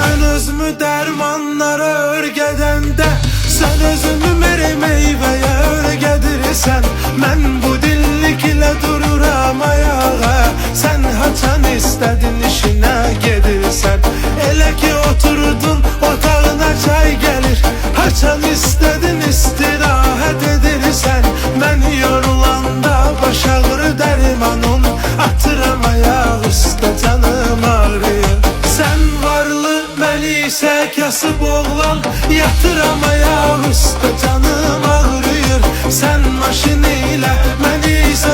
Mən özümü dərmanlara örgədəndə, sən özünü meri meyvəyə örgədirsən. Mən bu dilliklə dururam ayağa, sən haçan istədin işinə gedirsən. Elə ki oturdun otağına çay gəlir, haçan istədin istirahət edirsən. Mən yorulanda baş ağrı dərmanın, atıram ayaq üstə canım ağrıyır. Sən varlı mən isə kasıb oğlan, yatıram ayaq üstə canım ağrıyır. Sən maşın ilə mən isə